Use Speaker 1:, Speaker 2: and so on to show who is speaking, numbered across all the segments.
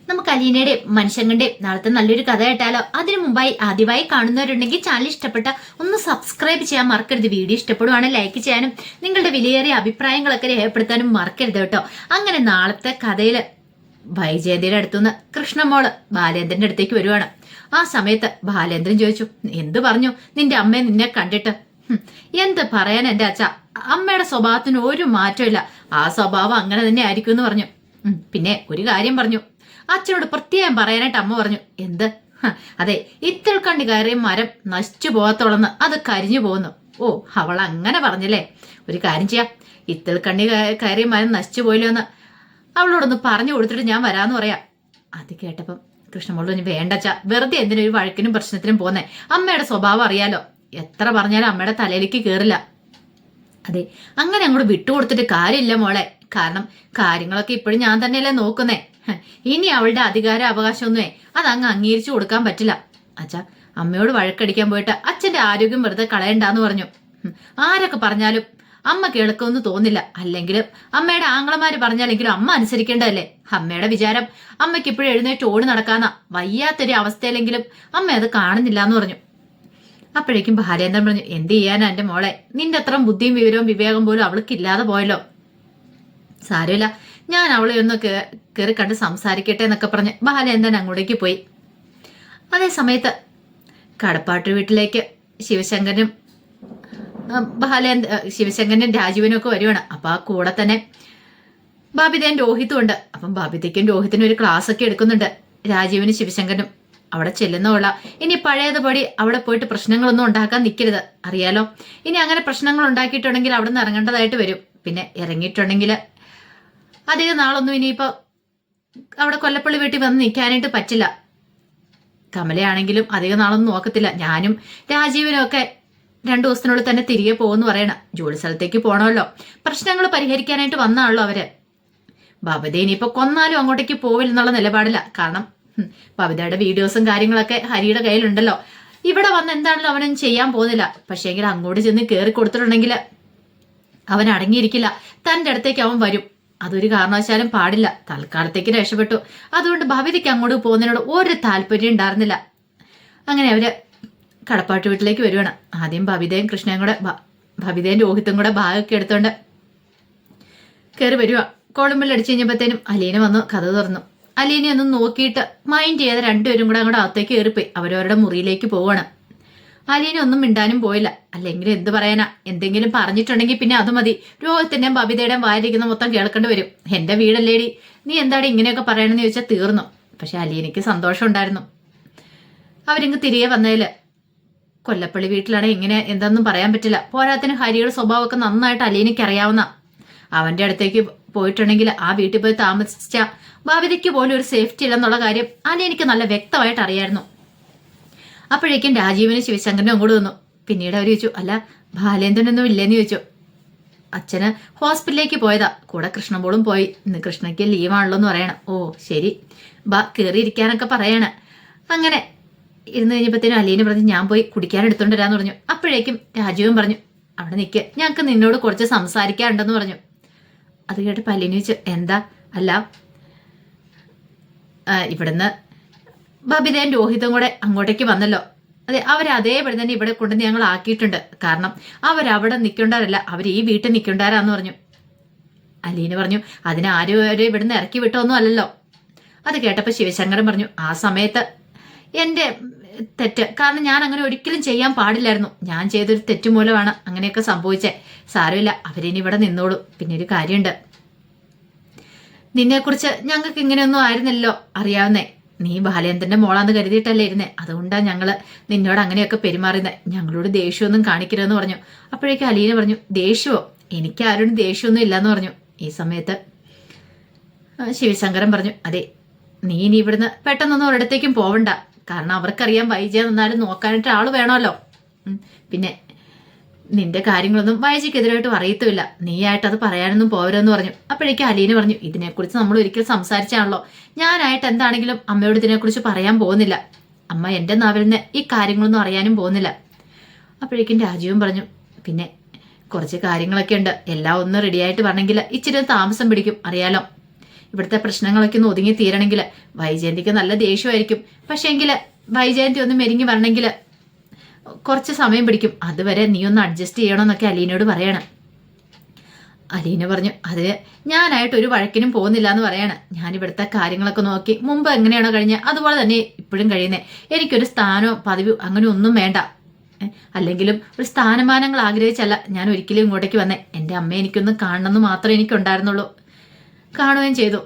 Speaker 1: നമുക്ക് അലീനയുടെയും മനുഷ്യങ്ങളുടെയും നാളത്തെ നല്ലൊരു കഥ കേട്ടാലോ? അതിനു മുമ്പായി ആദ്യമായി കാണുന്നവരുണ്ടെങ്കിൽ ചാനൽ ഇഷ്ടപ്പെട്ട ഒന്ന് സബ്സ്ക്രൈബ് ചെയ്യാൻ മറക്കരുത്. വീഡിയോ ഇഷ്ടപ്പെടുവാണെങ്കിൽ ലൈക്ക് ചെയ്യാനും നിങ്ങളുടെ വിലയേറിയ അഭിപ്രായങ്ങളൊക്കെ രേഖപ്പെടുത്താനും മറക്കരുത് കേട്ടോ. അങ്ങനെ നാളത്തെ കഥയിൽ വൈജയന്തിയുടെ അടുത്തുനിന്ന് കൃഷ്ണമോള് ബാലേന്ദ്രന്റെ അടുത്തേക്ക് വരുവാണ്. ആ സമയത്ത് ബാലേന്ദ്രൻ ചോദിച്ചു, എന്ത് പറഞ്ഞു നിന്റെ അമ്മയെ നിന്നെ കണ്ടിട്ട്? എന്ത് പറയാൻ എന്റെ അച്ഛ, അമ്മയുടെ സ്വഭാവത്തിന് ഒരു മാറ്റമില്ല, ആ സ്വഭാവം അങ്ങനെ തന്നെ ആയിരിക്കും എന്ന് പറഞ്ഞു. പിന്നെ ഒരു കാര്യം പറഞ്ഞു, അച്ഛനോട് പ്രത്യേകം പറയാനായിട്ട് അമ്മ പറഞ്ഞു. എന്ത്? അതെ, ഇത്തിൾ കണ്ണി കയറിയ മരം നശിച്ചു പോകത്തോളന്ന്, അത് കരിഞ്ഞു പോകുന്നു. ഓ, അവൾ അങ്ങനെ പറഞ്ഞല്ലേ? ഒരു കാര്യം ചെയ്യാം, ഇത്തിൾ കണ്ണി കയറിയ മരം നശിച്ചു പോയില്ലോ എന്ന് അവളോടൊന്ന് പറഞ്ഞു കൊടുത്തിട്ട് ഞാൻ വരാന്ന് പറയാം. അത് കേട്ടപ്പം കൃഷ്ണമോള് പറഞ്ഞു, വേണ്ടച്ച, വെറുതെ എന്തിനൊരു വഴക്കിനും പ്രശ്നത്തിനും പോന്നേ, അമ്മയുടെ സ്വഭാവം അറിയാലോ, എത്ര പറഞ്ഞാലും അമ്മയുടെ തലയിലേക്ക് കേറില്ല. അതെ, അങ്ങനെ അങ്ങോട്ട് വിട്ടുകൊടുത്തിട്ട് കാര്യമില്ല മോളെ, കാരണം കാര്യങ്ങളൊക്കെ ഇപ്പോഴും ഞാൻ തന്നെയല്ലേ നോക്കുന്നേ. ഇനി അവളുടെ അധികാര അവകാശമൊന്നുമേ അതങ്ങ് അംഗീകരിച്ചു കൊടുക്കാൻ പറ്റില്ല. അച്ഛാ, അമ്മയോട് വഴക്കടിക്കാൻ പോയിട്ട് അച്ഛന്റെ ആരോഗ്യം വെറുതെ കളയണ്ടാന്ന് പറഞ്ഞു. ആരൊക്കെ പറഞ്ഞാലും അമ്മ കേൾക്കുമെന്ന് തോന്നില്ല, അല്ലെങ്കിലും അമ്മയുടെ ആങ്ങളമാര് പറഞ്ഞാലെങ്കിലും അമ്മ അനുസരിക്കേണ്ടതല്ലേ. അമ്മയുടെ വിചാരം അമ്മയ്ക്ക് ഇപ്പോഴും എഴുന്നേറ്റ് ഓടി നടക്കാന്ന, വയ്യാത്തൊരു അവസ്ഥയിലെങ്കിലും അമ്മ അത് കാണുന്നില്ല എന്ന് പറഞ്ഞു. അപ്പോഴേക്കും ബാലേന്ദ്രൻ പറഞ്ഞു, എന്ത് ചെയ്യാനാ എന്റെ മോളെ, നിന്റെ അത്ര ബുദ്ധിയും വിവരവും വിവേകം പോലും അവൾക്ക് ഇല്ലാതെ പോയല്ലോ. സാരമില്ല, ഞാൻ അവളെ ഒന്ന് കയറി കണ്ട് സംസാരിക്കട്ടെ എന്നൊക്കെ പറഞ്ഞ് ബാലേന്ദ്രൻ അങ്ങോട്ടേക്ക് പോയി. അതേ സമയത്ത് കടപ്പാട്ട് വീട്ടിലേക്ക് ശിവശങ്കരനും ശിവശങ്കരനും രാജീവനും ഒക്കെ വരുവാണ്. അപ്പൊ ആ കൂടെ തന്നെ ബബിതയും രോഹിത്തും ഉണ്ട്. അപ്പം ബബിതയ്ക്കും രോഹിത്തിനും ഒരു ക്ലാസ് ഒക്കെ എടുക്കുന്നുണ്ട്. രാജീവനും ശിവശങ്കരനും അവിടെ ചെല്ലുന്നുള്ള, ഇനി പഴയതുപടി അവിടെ പോയിട്ട് പ്രശ്നങ്ങളൊന്നും ഉണ്ടാക്കാൻ നിൽക്കരുത്, അറിയാലോ. ഇനി അങ്ങനെ പ്രശ്നങ്ങൾ ഉണ്ടാക്കിയിട്ടുണ്ടെങ്കിൽ അവിടെ നിന്ന് ഇറങ്ങേണ്ടതായിട്ട് വരും. പിന്നെ ഇറങ്ങിയിട്ടുണ്ടെങ്കിൽ അധികം നാളൊന്നും ഇനിയിപ്പോ അവിടെ കൊല്ലപ്പള്ളി വീട്ടിൽ വന്ന് നിൽക്കാനായിട്ട് പറ്റില്ല. കമലയാണെങ്കിലും അധികം നാളൊന്നും നോക്കത്തില്ല. ഞാനും രാജീവനും ഒക്കെ 2 ദിവസത്തിനുള്ളിൽ തന്നെ തിരികെ പോകുമെന്ന് പറയണം. ജോലി സ്ഥലത്തേക്ക് പോകണമല്ലോ, പ്രശ്നങ്ങൾ പരിഹരിക്കാനായിട്ട് വന്നാണല്ലോ അവര്. ബബിത ഇനിയിപ്പോ കൊന്നാലും അങ്ങോട്ടേക്ക് പോവില്ലെന്നുള്ള നിലപാടില്ല. കാരണം ബബിതയുടെ വീഡിയോസും കാര്യങ്ങളൊക്കെ ഹരിയുടെ കയ്യിലുണ്ടല്ലോ. ഇവിടെ വന്ന് എന്താണല്ലോ അവനൊന്നും ചെയ്യാൻ പോകുന്നില്ല. പക്ഷേങ്കിൽ അങ്ങോട്ട് ചെന്ന് കയറി കൊടുത്തിട്ടുണ്ടെങ്കിൽ അവൻ അടങ്ങിയിരിക്കില്ല. തൻ്റെ അടുത്തേക്ക് അവൻ വരും. അതൊരു കാരണവശാലും പാടില്ല. തൽക്കാലത്തേക്ക് രക്ഷപ്പെട്ടു. അതുകൊണ്ട് ബബിതയ്ക്ക് അങ്ങോട്ട് പോകുന്നതിനോട് ഒരു താല്പര്യം ഉണ്ടായിരുന്നില്ല. അങ്ങനെ അവര് കടപ്പാട്ട് വീട്ടിലേക്ക് വരുവാണ്. ആദ്യം ബബിതയും കൃഷ്ണയും കൂടെ, ബബിതയും രോഹിത്തും കൂടെ ബാഗൊക്കെ എടുത്തോണ്ട് കയറി വരുക. കോളുമ്പിൽ അടിച്ചു കഴിഞ്ഞപ്പോഴത്തേനും അലീന വന്നു കഥ തുറന്നു. അലീനെ ഒന്നും നോക്കിയിട്ട് മൈൻഡ് ചെയ്ത 2 പേരും കൂടെ അങ്ങോട്ട് അകത്തേക്ക് കയറിപ്പോയി. അവരവരുടെ മുറിയിലേക്ക് പോവാണ്. അലീന ഒന്നും മിണ്ടാനും പോയില്ല. അല്ലെങ്കിൽ എന്ത് പറയാനാ, എന്തെങ്കിലും പറഞ്ഞിട്ടുണ്ടെങ്കിൽ പിന്നെ അത് മതി, രോഹിത്തിന്റെയും ബബിതയുടെയും വായിരിക്കുന്ന മൊത്തം കേൾക്കേണ്ടി വരും. എന്റെ വീടല്ലേടി, നീ എന്താടി ഇങ്ങനെയൊക്കെ പറയണമെന്ന് ചോദിച്ചാൽ തീർന്നു. പക്ഷെ അലീനയ്ക്ക് സന്തോഷം ഉണ്ടായിരുന്നു അവരിങ്ങ് തിരികെ വന്നതില്. കൊല്ലപ്പള്ളി വീട്ടിലാണ് ഇങ്ങനെ എന്തെന്നും പറയാൻ പറ്റില്ല. പോരാത്തിന് ഹരിയുടെ സ്വഭാവമൊക്കെ നന്നായിട്ട് അലീനയ്ക്ക് അറിയാവുന്ന. അവന്റെ അടുത്തേക്ക് പോയിട്ടുണ്ടെങ്കിൽ ആ വീട്ടിൽ പോയി താമസിച്ച ബബിതയ്ക്ക് പോലും ഒരു സേഫ്റ്റി ഇല്ലെന്നുള്ള കാര്യം അലീനയ്ക്ക് നല്ല വ്യക്തമായിട്ട് അറിയായിരുന്നു. അപ്പോഴേക്കും രാജീവനും ശിവശങ്കരനും അങ്ങോട്ട് വന്നു. പിന്നീട് അവർ ചോദിച്ചു, അല്ല ബാലേന്ദ്രനൊന്നും ഇല്ലെന്ന് ചോദിച്ചു. അച്ഛന് ഹോസ്പിറ്റലിലേക്ക് പോയതാ, കൂടെ കൃഷ്ണമോളും പോയി. ഇന്ന് കൃഷ്ണയ്ക്ക് ലീവാണല്ലോ എന്ന് പറയണം. ഓ ശരി, കയറിയിരിക്കാനൊക്കെ പറയാണ്. അങ്ങനെ ഇരുന്ന് കഴിഞ്ഞപ്പോഴത്തേനും അലീന പറഞ്ഞു, ഞാൻ പോയി കുടിക്കാൻ എടുത്തോണ്ട് വരാന്ന് പറഞ്ഞു. അപ്പോഴേക്കും രാജീവൻ പറഞ്ഞു, അവിടെ നിൽക്കുക, ഞങ്ങൾക്ക് നിന്നോട് കുറച്ച് സംസാരിക്കാനുണ്ടെന്ന് പറഞ്ഞു. അത് കേട്ടപ്പോൾ അലീന ചോദിച്ചു, എന്താ? അല്ല, ഇവിടുന്ന് ബബിതയും രോഹിതും കൂടെ അങ്ങോട്ടേക്ക് വന്നല്ലോ. അതെ, അവരതേപടി തന്നെ ഇവിടെ കൊണ്ടുവന്ന് ഞങ്ങൾ ആക്കിയിട്ടുണ്ട്. കാരണം അവരവിടെ നിൽക്കേണ്ടവരല്ല, അവർ ഈ വീട്ടിൽ നിൽക്കേണ്ടവരാന്ന് പറഞ്ഞു. അലീന പറഞ്ഞു, അതിനാരും അവരെ ഇവിടുന്ന് ഇറക്കി വിട്ടൊന്നും അല്ലല്ലോ. അത് കേട്ടപ്പോൾ ശിവശങ്കരൻ പറഞ്ഞു, ആ സമയത്ത് എൻ്റെ തെറ്റ്, കാരണം ഞാൻ അങ്ങനെ ഒരിക്കലും ചെയ്യാൻ പാടില്ലായിരുന്നു. ഞാൻ ചെയ്തൊരു തെറ്റ് മൂലമാണ് അങ്ങനെയൊക്കെ സംഭവിച്ചേ. സാരമില്ല, അവരിനി ഇവിടെ നിന്നോളൂ. പിന്നെ ഒരു കാര്യമുണ്ട്, നിന്നെക്കുറിച്ച് ഞങ്ങൾക്ക് ഇങ്ങനെയൊന്നും ആയിരുന്നല്ലോ അറിയാവുന്നേ. നീ ബാലേന്ദ്രന്റെ മോളാന്ന് കരുതിയിട്ടല്ലേ ഇരുന്നേ, അതുകൊണ്ടാണ് ഞങ്ങള് നിന്നോട് അങ്ങനെയൊക്കെ പെരുമാറുന്നത്. ഞങ്ങളോട് ദേഷ്യമൊന്നും കാണിക്കരുതെന്ന് പറഞ്ഞു. അപ്പോഴേക്കും അലീന പറഞ്ഞു, ദേഷ്യമോ? എനിക്ക് ആരോടും ദേഷ്യമൊന്നും ഇല്ലാന്ന് പറഞ്ഞു. ഈ സമയത്ത് ശിവശങ്കരൻ പറഞ്ഞു, അതെ, നീ ഇനി ഇവിടുന്ന് പെട്ടെന്നൊന്നും ഒരിടത്തേക്കും പോവണ്ട. കാരണം അവർക്കറിയാം വൈജയ നിന്നാലും നോക്കാനായിട്ട് ആള് വേണമല്ലോ. പിന്നെ നിന്റെ കാര്യങ്ങളൊന്നും വൈജയ്ക്കെതിരായിട്ടും അറിയത്തുമില്ല, നീയായിട്ട് അത് പറയാനൊന്നും പോവരെന്ന് പറഞ്ഞു. അപ്പോഴേക്കും അലീന പറഞ്ഞു, ഇതിനെക്കുറിച്ച് നമ്മൾ ഒരിക്കൽ സംസാരിച്ചാണല്ലോ, ഞാനായിട്ട് എന്താണെങ്കിലും അമ്മയോട് ഇതിനെക്കുറിച്ച് പറയാൻ പോകുന്നില്ല. അമ്മ എൻ്റെ നാവിൽ നിന്ന് ഈ കാര്യങ്ങളൊന്നും അറിയാനും പോകുന്നില്ല. അപ്പോഴേക്കും രാജീവൻ പറഞ്ഞു, പിന്നെ കുറച്ച് കാര്യങ്ങളൊക്കെ ഉണ്ട്, എല്ലാം ഒന്ന് റെഡിയായിട്ട് പറഞ്ഞെങ്കിൽ ഇച്ചിരി താമസം പിടിക്കും, അറിയാലോ. ഇവിടുത്തെ പ്രശ്നങ്ങളൊക്കെ ഒന്ന് ഒതുങ്ങി തീരണമെങ്കിൽ വൈജയന്തിക്ക് നല്ല ദേഷ്യമായിരിക്കും. പക്ഷേ എങ്കിൽ വൈജയന്തി ഒന്ന് മെരുങ്ങി വരണമെങ്കിൽ കുറച്ച് സമയം പിടിക്കും. അതുവരെ നീ ഒന്ന് അഡ്ജസ്റ്റ് ചെയ്യണമെന്നൊക്കെ അലീനയോട് പറയണം. അലീന പറഞ്ഞു, അതിന് ഞാനായിട്ട് ഒരു വഴക്കിനും പോകുന്നില്ല എന്ന് പറയാണ്. ഞാൻ ഇവിടുത്തെ കാര്യങ്ങളൊക്കെ നോക്കി മുമ്പ് എങ്ങനെയാണോ കഴിഞ്ഞത് അതുപോലെ തന്നെ ഇപ്പോഴും കഴിയുന്നത്. എനിക്കൊരു സ്ഥാനമോ പദവിയോ അങ്ങനെ ഒന്നും വേണ്ട. അല്ലെങ്കിലും ഒരു സ്ഥാനമാനങ്ങൾ ആഗ്രഹിച്ചല്ല ഞാൻ ഒരിക്കലും ഇങ്ങോട്ടേക്ക് വന്നേ. എൻ്റെ അമ്മയെ എനിക്കൊന്ന് കാണണമെന്ന് മാത്രമേ എനിക്കുണ്ടായിരുന്നുള്ളൂ. കാണുകയും ചെയ്തു.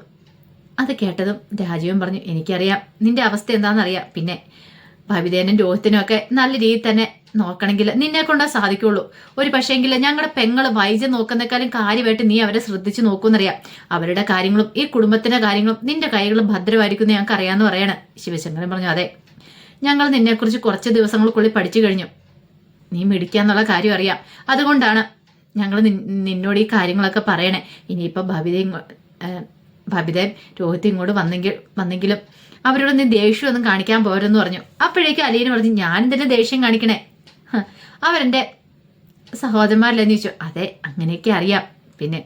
Speaker 1: അത് കേട്ടതും രാജീവൻ പറഞ്ഞു, എനിക്കറിയാം നിന്റെ അവസ്ഥ എന്താണെന്നറിയാം. പിന്നെ ഭവിതേനും രോഹിത്തിനും ഒക്കെ നല്ല രീതിയിൽ തന്നെ നോക്കണമെങ്കിൽ നിന്നെ കൊണ്ടാ സാധിക്കുള്ളൂ. ഒരു പക്ഷേങ്കിൽ ഞങ്ങളുടെ പെങ്ങള് വൈജ നോക്കുന്നേക്കാളും കാര്യമായിട്ട് നീ അവരെ ശ്രദ്ധിച്ചു നോക്കൂന്നറിയാം. അവരുടെ കാര്യങ്ങളും ഈ കുടുംബത്തിന്റെ കാര്യങ്ങളും നിന്റെ കൈകളും ഭദ്രമായിരിക്കും ഞങ്ങൾക്ക് അറിയാമെന്ന് പറയണ. ശിവശങ്കരൻ പറഞ്ഞു, അതെ, ഞങ്ങൾ നിന്നെക്കുറിച്ച് കുറച്ച് ദിവസങ്ങൾക്കുള്ളിൽ പഠിച്ചു കഴിഞ്ഞു. നീ മിടിക്കാന്നുള്ള കാര്യം അറിയാം. അതുകൊണ്ടാണ് ഞങ്ങൾ നിന്നോട് ഈ കാര്യങ്ങളൊക്കെ പറയണേ. ഇനിയിപ്പോൾ ഭവിതയും രോഹിത്തും ഇങ്ങോട്ട് വന്നെങ്കിലും അവരോട് നീ ദേഷ്യമൊന്നും കാണിക്കാൻ പോരെന്ന് പറഞ്ഞു. അപ്പോഴേക്കും അലീന പറഞ്ഞു, ഞാനും തന്നെ ദേഷ്യം കാണിക്കണേ, അവരെൻ്റെ സഹോദരന്മാരല്ലെന്ന് ചോദിച്ചു. അതെ, അങ്ങനെയൊക്കെ അറിയാം. പിന്നെ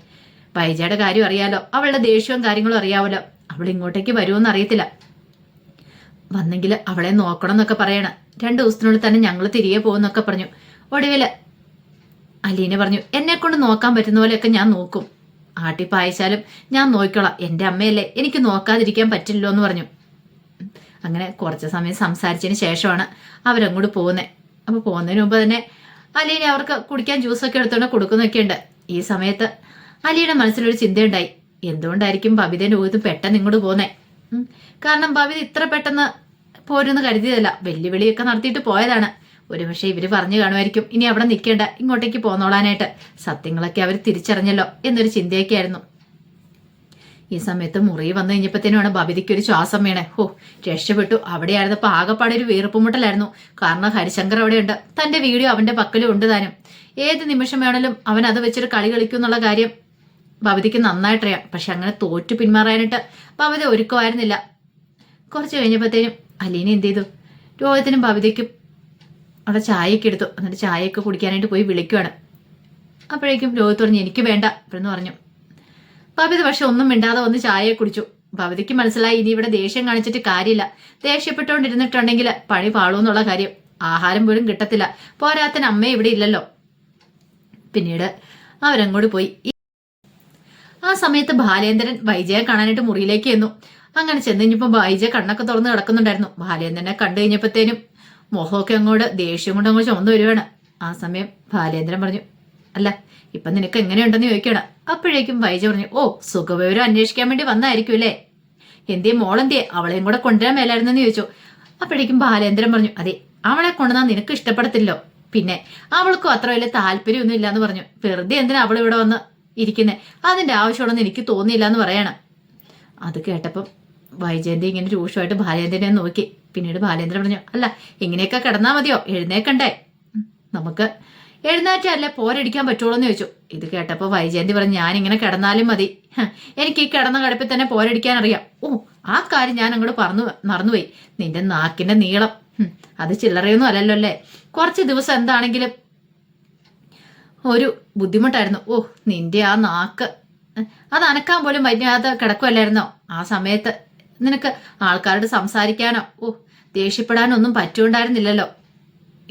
Speaker 1: വൈജയുടെ കാര്യം അറിയാലോ, അവളുടെ ദേഷ്യവും കാര്യങ്ങളും അറിയാമല്ലോ. അവൾ ഇങ്ങോട്ടേക്ക് വരുമെന്ന് അറിയത്തില്ല. വന്നെങ്കിൽ അവളെ നോക്കണം എന്നൊക്കെ പറയണം. 2 ദിവസത്തിനുള്ളിൽ തന്നെ ഞങ്ങൾ തിരികെ പോകുന്നൊക്കെ പറഞ്ഞു. ഒടുവിൽ അലീന പറഞ്ഞു, എന്നെ കൊണ്ട് നോക്കാൻ പറ്റുന്ന പോലെയൊക്കെ ഞാൻ നോക്കും. ആട്ടിപ്പായച്ചാലും ഞാൻ നോക്കിക്കോളാം. എൻ്റെ അമ്മയല്ലേ, എനിക്ക് നോക്കാതിരിക്കാൻ പറ്റില്ലല്ലോ എന്ന് പറഞ്ഞു. അങ്ങനെ കുറച്ച് സമയം സംസാരിച്ചതിന് ശേഷമാണ് അവരങ്ങോട്ട് പോകുന്നത്. അപ്പോൾ പോകുന്നതിന് മുമ്പ് തന്നെ അലീന അവർക്ക് കുടിക്കാൻ ജ്യൂസൊക്കെ എടുത്തോണ്ട് കൊടുക്കുന്നൊക്കെ ഉണ്ട്. ഈ സമയത്ത് അലിയുടെ മനസ്സിലൊരു ചിന്തയുണ്ടായി. എന്തുകൊണ്ടായിരിക്കും ബബിതേൻ്റെ ഊഹത്തും പെട്ടെന്ന് ഇങ്ങോട്ട് പോകുന്നേ? കാരണം ബബിത ഇത്ര പെട്ടെന്ന് പോരെന്ന് കരുതിയതല്ല, വെല്ലുവിളിയൊക്കെ നടത്തിയിട്ട് പോയതാണ്. ഒരുപക്ഷെ ഇവര് പറഞ്ഞു കാണുമായിരിക്കും ഇനി അവിടെ നിൽക്കേണ്ട, ഇങ്ങോട്ടേക്ക് പോന്നോളാനായിട്ട്. സത്യങ്ങളൊക്കെ അവർ തിരിച്ചറിഞ്ഞല്ലോ എന്നൊരു ചിന്തയൊക്കെ ആയിരുന്നു. ഈ സമയത്ത് മുറി വന്നു കഴിഞ്ഞപ്പോഴത്തേനുമാണ് ബബിതയ്ക്ക് ഒരു ശ്വാസം വീണേ. രക്ഷപ്പെട്ടു. അവിടെയായിരുന്നപ്പോൾ ആകെപ്പാടെ ഒരു വീർപ്പുമുട്ടലായിരുന്നു. കാരണം ഹരിശങ്കർ അവിടെയുണ്ട്, തന്റെ വീഡിയോ അവന്റെ പക്കലും ഉണ്ട് താനും. ഏത് നിമിഷം വേണേലും അവൻ അത് വെച്ചൊരു കളി കളിക്കും എന്നുള്ള കാര്യം ബബിതയ്ക്ക് നന്നായിട്ടറിയാം. പക്ഷെ അങ്ങനെ തോറ്റു പിന്മാറാനായിട്ട് ബബിത ഒരുക്കമായിരുന്നില്ല. കുറച്ച് കഴിഞ്ഞപ്പോഴത്തേനും അലീന എന്ത് ചെയ്തു, രോഹിത്തിനും ബബിതയ്ക്കും അവിടെ ചായയൊക്കെ എടുത്തു. എന്നിട്ട് ചായയൊക്കെ കുടിക്കാനായിട്ട് പോയി വിളിക്കുവാണ്. അപ്പോഴേക്കും രോഹിത്ത് പറഞ്ഞു, എനിക്ക് വേണ്ട എന്ന് പറഞ്ഞു. ബബിത പക്ഷെ ഒന്നും മിണ്ടാതെ വന്ന് ചായയെ കുടിച്ചു. ബബിതയ്ക്ക് മനസ്സിലായി ഇനി ഇവിടെ ദേഷ്യം കാണിച്ചിട്ട് കാര്യമില്ല. ദേഷ്യപ്പെട്ടുകൊണ്ടിരുന്നിട്ടുണ്ടെങ്കിൽ പണി പാളൂന്നുള്ള കാര്യം. ആഹാരം പോലും കിട്ടത്തില്ല. പോരാത്തിന് അമ്മ ഇവിടെ ഇല്ലല്ലോ. പിന്നീട് അവരങ്ങോട്ട് പോയി. ആ സമയത്ത് ബാലേന്ദ്രൻ വൈജയെ കാണാനായിട്ട് മുറിയിലേക്ക് ചെന്നു. അങ്ങനെ ചെന്ന് കഴിഞ്ഞപ്പോൾ വൈജയ കണ്ണൊക്കെ തുറന്ന് കിടക്കുന്നുണ്ടായിരുന്നു. ബാലേന്ദ്രനെ കണ്ടു കഴിഞ്ഞപ്പോഴത്തേനും മുഖമൊക്കെ അങ്ങോട്ട് ദേഷ്യം കൊണ്ട് അങ്ങോട്ട് ചുമന്ന് വരുവാണ്. ആ സമയം ബാലേന്ദ്രൻ പറഞ്ഞു, അല്ല ഇപ്പൊ നിനക്ക് എങ്ങനെയുണ്ടെന്ന് ചോദിക്കണം. അപ്പോഴേക്കും വൈജ പറഞ്ഞു, ഓ സുഖവിവരം അന്വേഷിക്കാൻ വേണ്ടി വന്നായിരിക്കും അല്ലേ? എന്തേ മോളെന്തേ, അവളെയും കൂടെ കൊണ്ടുവരാൻ മേലായിരുന്നെന്ന് ചോദിച്ചു. അപ്പോഴേക്കും ബാലേന്ദ്രൻ പറഞ്ഞു, അതെ അവളെ കൊണ്ടുവന്നാൽ നിനക്ക് ഇഷ്ടപ്പെടത്തില്ലോ, പിന്നെ അവൾക്കും അത്ര വലിയ താല്പര്യമൊന്നും ഇല്ലാന്ന് പറഞ്ഞു. വെറുതെ എന്തിനാ അവൾ ഇവിടെ വന്ന് ഇരിക്കുന്നേ, അതിന്റെ ആവശ്യമുള്ളതെന്ന് എനിക്ക് തോന്നിയില്ല എന്ന് പറയണം. അത് കേട്ടപ്പം വൈജയന്തി ഇങ്ങനെ രൂക്ഷമായിട്ട് ബാലേന്ദ്രനെ നോക്കി. പിന്നീട് ബാലേന്ദ്രൻ പറഞ്ഞു, അല്ല ഇങ്ങനെയൊക്കെ കിടന്നാ മതിയോ, എഴുന്നേക്കണ്ടേ? നമുക്ക് എഴുന്നേറ്റല്ലേ പോരടിക്കാൻ പറ്റുള്ളൂ എന്ന് ചോദിച്ചു. ഇത് കേട്ടപ്പോൾ വൈജയന്തി പറഞ്ഞു, ഞാനിങ്ങനെ കിടന്നാലും മതി, എനിക്ക് ഈ കിടന്ന കിടപ്പിൽ തന്നെ പോരടിക്കാൻ അറിയാം. ഓ ആ കാര്യം ഞാൻ അങ്ങോട്ട് മറന്നുപോയി. നിന്റെ നാക്കിന്റെ നീളം അത് ചില്ലറയൊന്നും അല്ലല്ലോ അല്ലേ? കുറച്ച് ദിവസം എന്താണെങ്കിലും ഒരു ബുദ്ധിമുട്ടായിരുന്നു. ഓ നിന്റെ ആ നാക്ക് അത് അനക്കാൻ പോലും വൈകാതെ കിടക്കുമല്ലായിരുന്നോ? ആ സമയത്ത് നിനക്ക് ആൾക്കാരോട് സംസാരിക്കാനോ ദേഷ്യപ്പെടാനോ ഒന്നും പറ്റുണ്ടായിരുന്നില്ലല്ലോ.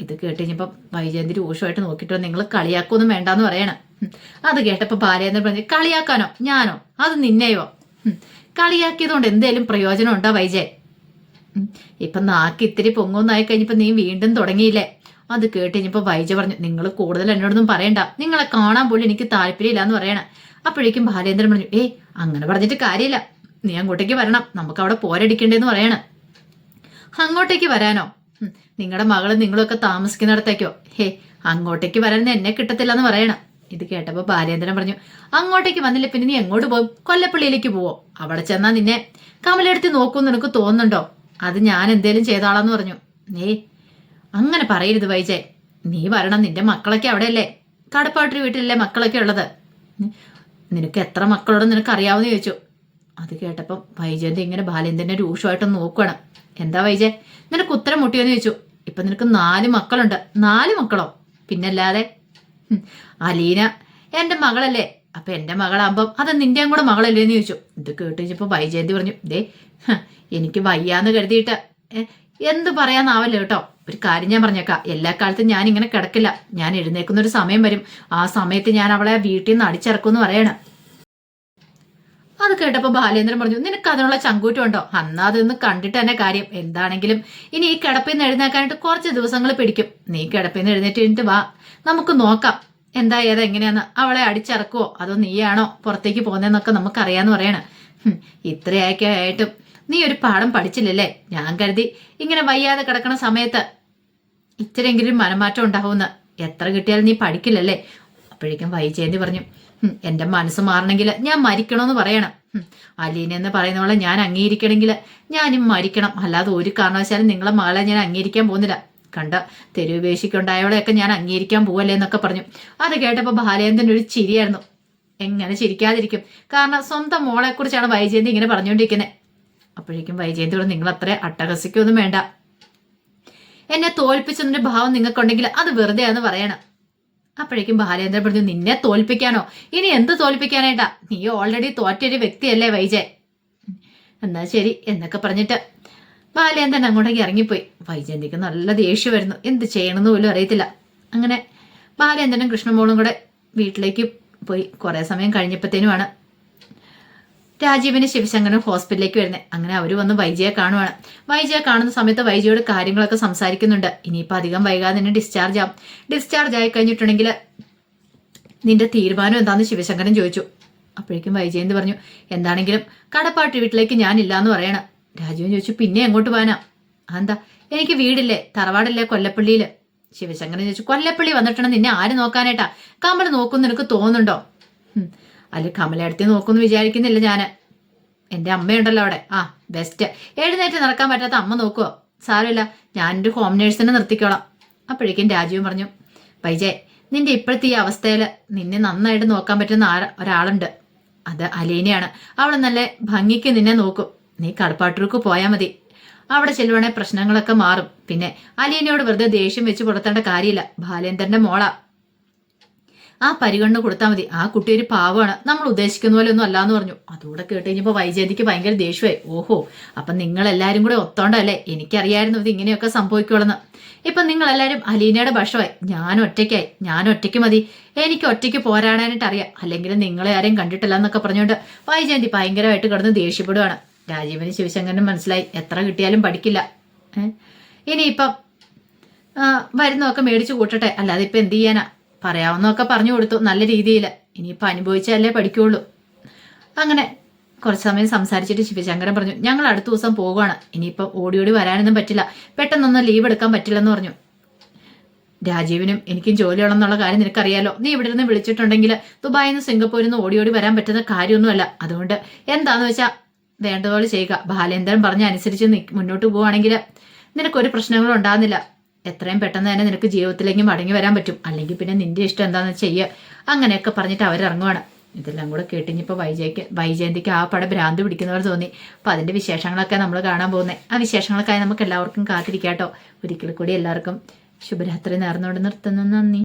Speaker 1: ഇത് കേട്ടുകഴിഞ്ഞപ്പം വൈജയന്തി രൂക്ഷമായിട്ട് നോക്കിട്ടോ, നിങ്ങൾ കളിയാക്കൊന്നും വേണ്ടെന്ന് പറയണം. അത് കേട്ടപ്പോൾ ബാലേന്ദ്രൻ പറഞ്ഞു, കളിയാക്കാനോ ഞാനോ? അത് നിന്നെയോ? കളിയാക്കിയതുകൊണ്ട് എന്തേലും പ്രയോജനം ഉണ്ടോ വൈജയ്? ഇപ്പൊ നാക്ക് ഇത്തിരി പൊങ്ങൊന്നായി കഴിഞ്ഞപ്പോ നീ വീണ്ടും തുടങ്ങിയില്ലേ? അത് കേട്ടുകഴിഞ്ഞപ്പോ വൈജ പറഞ്ഞു, നിങ്ങൾ കൂടുതൽ എന്നോടൊന്നും പറയണ്ട, നിങ്ങളെ കാണാൻ പോലും എനിക്ക് താല്പര്യമില്ല എന്ന് പറയണം. അപ്പോഴേക്കും ബാലേന്ദ്രൻ പറഞ്ഞു, അങ്ങനെ പറഞ്ഞിട്ട് കാര്യമില്ല, നീ അങ്ങോട്ടേക്ക് വരണം, നമുക്ക് അവിടെ പോരടിക്കണ്ടേന്ന് പറയണം. അങ്ങോട്ടേക്ക് വരാനോ? നിങ്ങളുടെ മകളും നിങ്ങളൊക്കെ താമസിക്കുന്നിടത്തേക്കോ? അങ്ങോട്ടേക്ക് വരാൻ എന്നെ കിട്ടത്തില്ല എന്ന് പറയണം. ഇത് കേട്ടപ്പോ ബാലേന്ദ്രൻ പറഞ്ഞു, അങ്ങോട്ടേക്ക് വന്നില്ല പിന്നെ നീ എങ്ങോട്ട് പോകും? കൊല്ലപ്പള്ളിയിലേക്ക് പോവോ? അവിടെ ചെന്നാ നിന്നെ കമലെടുത്ത് നോക്കൂന്ന് നിനക്ക് തോന്നുന്നുണ്ടോ? അത് ഞാൻ എന്തേലും ചെയ്താളാന്ന് പറഞ്ഞു. അങ്ങനെ പറയരുത് വൈജയ്, നീ വരണം, നിന്റെ മക്കളൊക്കെ അവിടെയല്ലേ, കടപ്പാട്ടൊരു വീട്ടിലല്ലേ മക്കളൊക്കെ ഉള്ളത്. നിനക്ക് എത്ര മക്കളോട് നിനക്ക് അറിയാവുന്ന ചോദിച്ചു. അത് കേട്ടപ്പം വൈജയന്റെ ഇങ്ങനെ ബാലേന്ദ്രനെ രൂക്ഷമായിട്ടൊന്ന് നോക്കുകയാണ്. എന്താ വൈജയ്, നിനക്ക് ഉത്തരം മുട്ടിയോന്ന് ചോദിച്ചു. ഇപ്പൊ നിനക്ക് 4 മക്കളുണ്ട്. 4 മക്കളോ? പിന്നല്ലാതെ. അലീന എന്റെ മകളല്ലേ, അപ്പൊ എന്റെ മകളാകുമ്പം അത് നിന്റെയും കൂടെ മകളല്ലേന്ന് ചോദിച്ചു. ഇത് കേട്ട് കഴിഞ്ഞപ്പോ വൈജയന്തി പറഞ്ഞു, എനിക്ക് വയ്യാന്ന് കരുതിയിട്ട് എന്ത് പറയാന്നാവല്ലോ കേട്ടോ. ഒരു കാര്യം ഞാൻ പറഞ്ഞേക്കാം, എല്ലാ കാലത്തും ഞാൻ ഇങ്ങനെ കിടക്കില്ല. ഞാൻ എഴുന്നേക്കുന്ന ഒരു സമയം വരും. ആ സമയത്ത് ഞാൻ അവളെ വീട്ടിൽ നിന്ന് അടിച്ചിറക്കുമെന്ന് പറയണം. അത് കേട്ടപ്പോ ബാലേന്ദ്രൻ പറഞ്ഞു, നിനക്ക് അതിനുള്ള ചങ്കൂറ്റം ഉണ്ടോ? അന്നാ അതൊന്ന് കണ്ടിട്ട് തന്നെ കാര്യം. എന്താണെങ്കിലും ഇനി ഈ കിടപ്പിൽ നിന്ന് എഴുന്നേക്കാനായിട്ട് കുറച്ച് ദിവസങ്ങൾ പിടിക്കും. നീ കിടപ്പിൽ നിന്ന് എഴുന്നേറ്റ് കഴിഞ്ഞിട്ട് വാ, നമുക്ക് നോക്കാം എന്താ ഏതാ എങ്ങനെയാന്ന്. അവളെ അടിച്ചിറക്കുവോ അതോ നീയാണോ പുറത്തേക്ക് പോകുന്നതെന്നൊക്കെ നമുക്കറിയാന്ന് പറയണം. ഇത്രയൊക്കെ ആയിട്ടും നീ ഒരു പാഠം പഠിച്ചില്ലല്ലേ? ഞാൻ കരുതി ഇങ്ങനെ വയ്യാതെ കിടക്കണ സമയത്ത് ഇച്ചിരെങ്കിലും മനമാറ്റം ഉണ്ടാവുമെന്ന്. എത്ര കിട്ടിയാലും നീ പഠിക്കില്ലല്ലേ? അപ്പോഴേക്കും വൈജയന്തി പറഞ്ഞു, എന്റെ മനസ്സ് മാറണമെങ്കിൽ ഞാൻ മരിക്കണമെന്ന് പറയണം. അലീന എന്ന് പറയുന്നവളെ ഞാൻ അംഗീകരിക്കണമെങ്കിൽ ഞാനും മരിക്കണം. അല്ലാതെ ഒരു കാരണവശാലും നിങ്ങളെ മകളെ ഞാൻ അംഗീകരിക്കാൻ പോകുന്നില്ല. കണ്ട തെരുവേശിക്കുണ്ടായവളെയൊക്കെ ഞാൻ അംഗീകരിക്കാൻ പോവല്ലേ എന്നൊക്കെ പറഞ്ഞു. അത് കേട്ടപ്പോൾ ബാലേന്ദ്രൻ ഒരു ചിരിയായിരുന്നു. എങ്ങനെ ചിരിക്കാതിരിക്കും? കാരണം സ്വന്തം മോളെ കുറിച്ചാണ് വൈജയന്തി ഇങ്ങനെ പറഞ്ഞുകൊണ്ടിരിക്കുന്നത്. അപ്പോഴേക്കും വൈജയന്തി പറഞ്ഞു, നിങ്ങൾ അത്ര അട്ടഹസിക്കൊന്നും വേണ്ട. എന്നെ തോൽപ്പിച്ചതിന്റെ ഭാവം നിങ്ങൾക്കുണ്ടെങ്കിൽ അത് വെറുതെയാന്ന് പറയണം. അപ്പോഴേക്കും ബാലേന്ദ്രൻ പറഞ്ഞു, നിന്നെ തോൽപ്പിക്കാനോ? ഇനി എന്ത് തോൽപ്പിക്കാനായിട്ടാ? നീ ഓൾറെഡി തോറ്റൊരു വ്യക്തിയല്ലേ വൈജയ്. എന്നാ ശരി എന്നൊക്കെ പറഞ്ഞിട്ട് ബാലേന്ദ്രൻ അങ്ങോട്ടേക്ക് ഇറങ്ങിപ്പോയി. വൈജയന്തിക്ക് നല്ല ദേഷ്യം വരുന്നു. എന്ത് ചെയ്യണമെന്ന് പോലും അറിയത്തില്ല. അങ്ങനെ ബാലേന്ദ്രനും കൃഷ്ണമോളും കൂടെ വീട്ടിലേക്ക് പോയി. കുറെ സമയം കഴിഞ്ഞപ്പോഴത്തേനുമാണ് രാജീവിന് ശിവശങ്കരനും ഹോസ്പിറ്റലിലേക്ക് വരുന്നത്. അങ്ങനെ അവർ വന്ന് വൈജയെ കാണുവാണ്. വൈജയെ കാണുന്ന സമയത്ത് വൈജയോട് കാര്യങ്ങളൊക്കെ സംസാരിക്കുന്നുണ്ട്. ഇനിയിപ്പോൾ അധികം വൈകാതെ തന്നെ ഡിസ്ചാർജ് ആവും. ഡിസ്ചാർജ് ആയി കഴിഞ്ഞിട്ടുണ്ടെങ്കിൽ നിന്റെ തീരുമാനം എന്താണെന്ന് ശിവശങ്കരൻ ചോദിച്ചു. അപ്പോഴേക്കും വൈജയന്തി പറഞ്ഞു, എന്താണെങ്കിലും കടപ്പാട്ട് വീട്ടിലേക്ക് ഞാനില്ലാന്ന് പറയണം. രാജീവൻ ചോദിച്ചു, പിന്നെ എങ്ങോട്ട് പോകാനാ? എന്താ, എനിക്ക് വീടില്ലേ, തറവാടല്ലേ കൊല്ലപ്പള്ളിയിൽ. ശിവശങ്കരൻ ചോദിച്ചു, കൊല്ലപ്പള്ളി വന്നിട്ടുണ്ടെങ്കിൽ നിന്നെ ആര് നോക്കാനായിട്ടാ? കമൽ നോക്കുമെന്ന് നിനക്ക് തോന്നുന്നുണ്ടോ? അല്ലെ കമലടുത്ത് നോക്കുമെന്ന് വിചാരിക്കുന്നില്ല ഞാൻ. എൻ്റെ അമ്മയുണ്ടല്ലോ അവിടെ. ആ ബെസ്റ്റ്. എഴുന്നേറ്റ് നടക്കാൻ പറ്റാത്ത അമ്മ നോക്കുവോ? സാരമില്ല, ഞാനൊരു ഹോം നേഴ്സിനെ നിർത്തിക്കോളാം. അപ്പോഴേക്കും രാജീവൻ പറഞ്ഞു, വൈജയ്, നിന്റെ ഇപ്പോഴത്തെ ഈ അവസ്ഥയിൽ നിന്നെ നന്നായിട്ട് നോക്കാൻ പറ്റുന്ന ഒരാളുണ്ട്. അത് അലീനയാണ്. അവൾ നല്ല ഭംഗിക്ക് നിന്നെ നോക്കും. നീ കടപ്പാട്ടൂർക്ക് പോയാൽ മതി. അവിടെ ചെല്ലുവാണെങ്കിൽ പ്രശ്നങ്ങളൊക്കെ മാറും. പിന്നെ അലീനയോട് വെറുതെ ദേഷ്യം വെച്ച് പുറത്തേണ്ട കാര്യമില്ല. ബാലേന്ദ്രന്റെ മോളാ. ആ പരിഗണന കൊടുത്താൽ മതി. ആ കുട്ടി ഒരു പാവമാണ്, നമ്മൾ ഉദ്ദേശിക്കുന്ന പോലെ ഒന്നും അല്ലാന്ന് പറഞ്ഞു. അതുകൂടെ കേട്ട് കഴിഞ്ഞപ്പോൾ വൈജയന്തിക്ക് ഭയങ്കര ദേഷ്യമായി. ഓഹോ, അപ്പം നിങ്ങൾ എല്ലാവരും കൂടെ ഒത്തോണ്ടല്ലേ? എനിക്കറിയായിരുന്നു ഇത് ഇങ്ങനെയൊക്കെ സംഭവിക്കുള്ളെന്ന്. ഇപ്പം നിങ്ങളെല്ലാവരും അലീനയുടെ ഭക്ഷമായി, ഞാൻ ഒറ്റയ്ക്കായി. ഞാൻ ഒറ്റയ്ക്ക് മതി, എനിക്ക് ഒറ്റയ്ക്ക് പോരാടാനായിട്ട് അറിയാം. അല്ലെങ്കിൽ നിങ്ങളെ ആരെയും കണ്ടിട്ടില്ല എന്നൊക്കെ പറഞ്ഞുകൊണ്ട് വൈജയന്തി ഭയങ്കരമായിട്ട് കിടന്ന് ദേഷ്യപ്പെടുവാണ്. രാജീവനും ശിവശങ്കരനും മനസ്സിലായി, എത്ര കിട്ടിയാലും പഠിക്കില്ല. ഇനിയിപ്പം വരുന്നതൊക്കെ മേടിച്ചു കൂട്ടട്ടെ, അല്ലാതെ ഇപ്പം എന്ത് ചെയ്യാനാ? പറയാവുന്നതൊക്കെ പറഞ്ഞു കൊടുത്തു നല്ല രീതിയിൽ. ഇനിയിപ്പോൾ അനുഭവിച്ചാലേ പഠിക്കുള്ളൂ. അങ്ങനെ കുറച്ച് സമയം സംസാരിച്ചിട്ട് ശിവശങ്കരൻ പറഞ്ഞു, ഞങ്ങൾ അടുത്ത ദിവസം പോകുകയാണ്. ഇനിയിപ്പോൾ ഓടി വരാനൊന്നും പറ്റില്ല, പെട്ടെന്നൊന്നും ലീവ് എടുക്കാൻ പറ്റില്ലെന്ന് പറഞ്ഞു. രാജീവിനും എനിക്കും ജോലിയുള്ളെന്നുള്ള കാര്യം നിനക്കറിയാലോ. നീ ഇവിടെ നിന്ന് വിളിച്ചിട്ടുണ്ടെങ്കിൽ ദുബായിൽ നിന്ന് സിംഗപ്പൂരിൽ നിന്ന് ഓടി വരാൻ പറ്റുന്ന കാര്യമൊന്നുമല്ല. അതുകൊണ്ട് എന്താന്ന് വെച്ചാൽ വേണ്ടതുപോലെ ചെയ്യുക. ബാലേന്ദ്രൻ പറഞ്ഞ അനുസരിച്ച് മുന്നോട്ട് പോവുകയാണെങ്കിൽ നിനക്കൊരു പ്രശ്നങ്ങളും ഉണ്ടാകുന്നില്ല. എത്രയും പെട്ടെന്ന് തന്നെ നിനക്ക് ജീവിതത്തിലേക്ക് മടങ്ങി വരാൻ പറ്റും. അല്ലെങ്കിൽ പിന്നെ നിന്റെ ഇഷ്ടം എന്താണെന്ന് ചെയ്യുക. അങ്ങനെയൊക്കെ പറഞ്ഞിട്ട് അവരിറങ്ങുവാണ്. ഇതെല്ലാം കൂടെ കേട്ടിഞ്ഞപ്പോൾ വൈജയന്തിക്ക് ആ പടം ഭ്രാന്ത് പിടിക്കുന്നവർ തോന്നി. അപ്പം അതിൻ്റെ വിശേഷങ്ങളൊക്കെ നമ്മൾ കാണാൻ പോകുന്നത്. ആ വിശേഷങ്ങൾക്കായി നമുക്ക് എല്ലാവർക്കും കാത്തിരിക്കാട്ടോ. ഒരിക്കൽ കൂടി എല്ലാവർക്കും ശുഭരാത്രി നേർന്നുകൊണ്ട് നിർത്തുന്നു. നന്ദി.